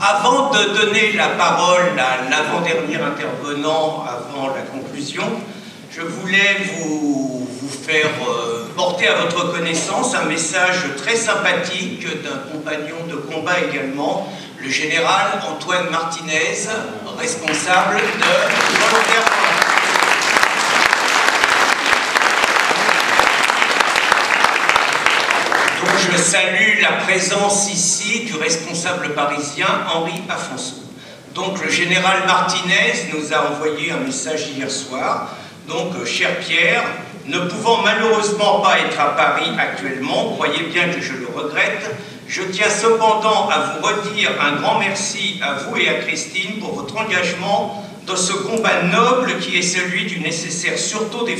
Avant de donner la parole à l'avant-dernier intervenant avant la conclusion, je voulais vous faire porter à votre connaissance un message très sympathique d'un compagnon de combat également, le général Antoine Martinez, responsable de Volontaires pour la France. Donc je salue la présence ici du responsable parisien Henri Afonso. Donc le général Martinez nous a envoyé un message hier soir. Donc cher Pierre, ne pouvant malheureusement pas être à Paris actuellement, croyez bien que je le regrette, je tiens cependant à vous redire un grand merci à vous et à Christine pour votre engagement dans ce combat noble qui est celui du nécessaire sursaut des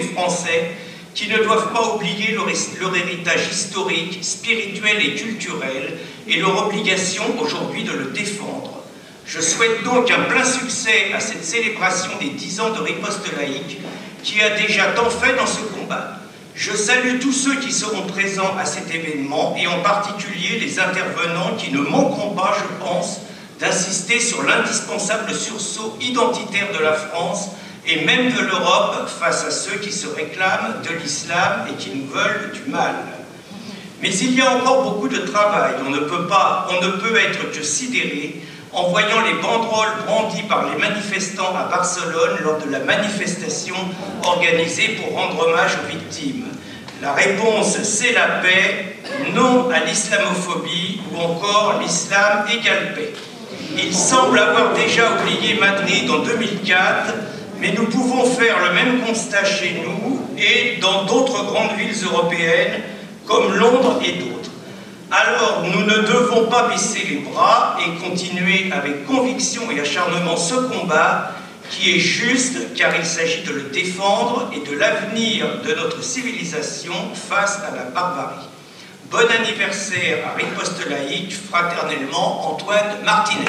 Français qui ne doivent pas oublier leur héritage historique, spirituel et culturel et leur obligation aujourd'hui de le défendre. Je souhaite donc un plein succès à cette célébration des 10 ans de riposte laïque qui a déjà tant fait dans ce combat. Je salue tous ceux qui seront présents à cet événement et en particulier les intervenants qui ne manqueront pas, je pense, d'insister sur l'indispensable sursaut identitaire de la France et même de l'Europe face à ceux qui se réclament de l'islam et qui nous veulent du mal. Mais il y a encore beaucoup de travail, on ne peut être que sidéré en voyant les banderoles brandies par les manifestants à Barcelone lors de la manifestation organisée pour rendre hommage aux victimes. La réponse, c'est la paix, non à l'islamophobie ou encore l'islam égale paix. Il semble avoir déjà oublié Madrid en 2004, mais nous pouvons faire le même constat chez nous et dans d'autres grandes villes européennes comme Londres et d'autres. Alors, nous ne devons pas baisser les bras et continuer avec conviction et acharnement ce combat qui est juste car il s'agit de le défendre et de l'avenir de notre civilisation face à la barbarie. Bon anniversaire à Riposte Laïque, fraternellement Antoine Martinez.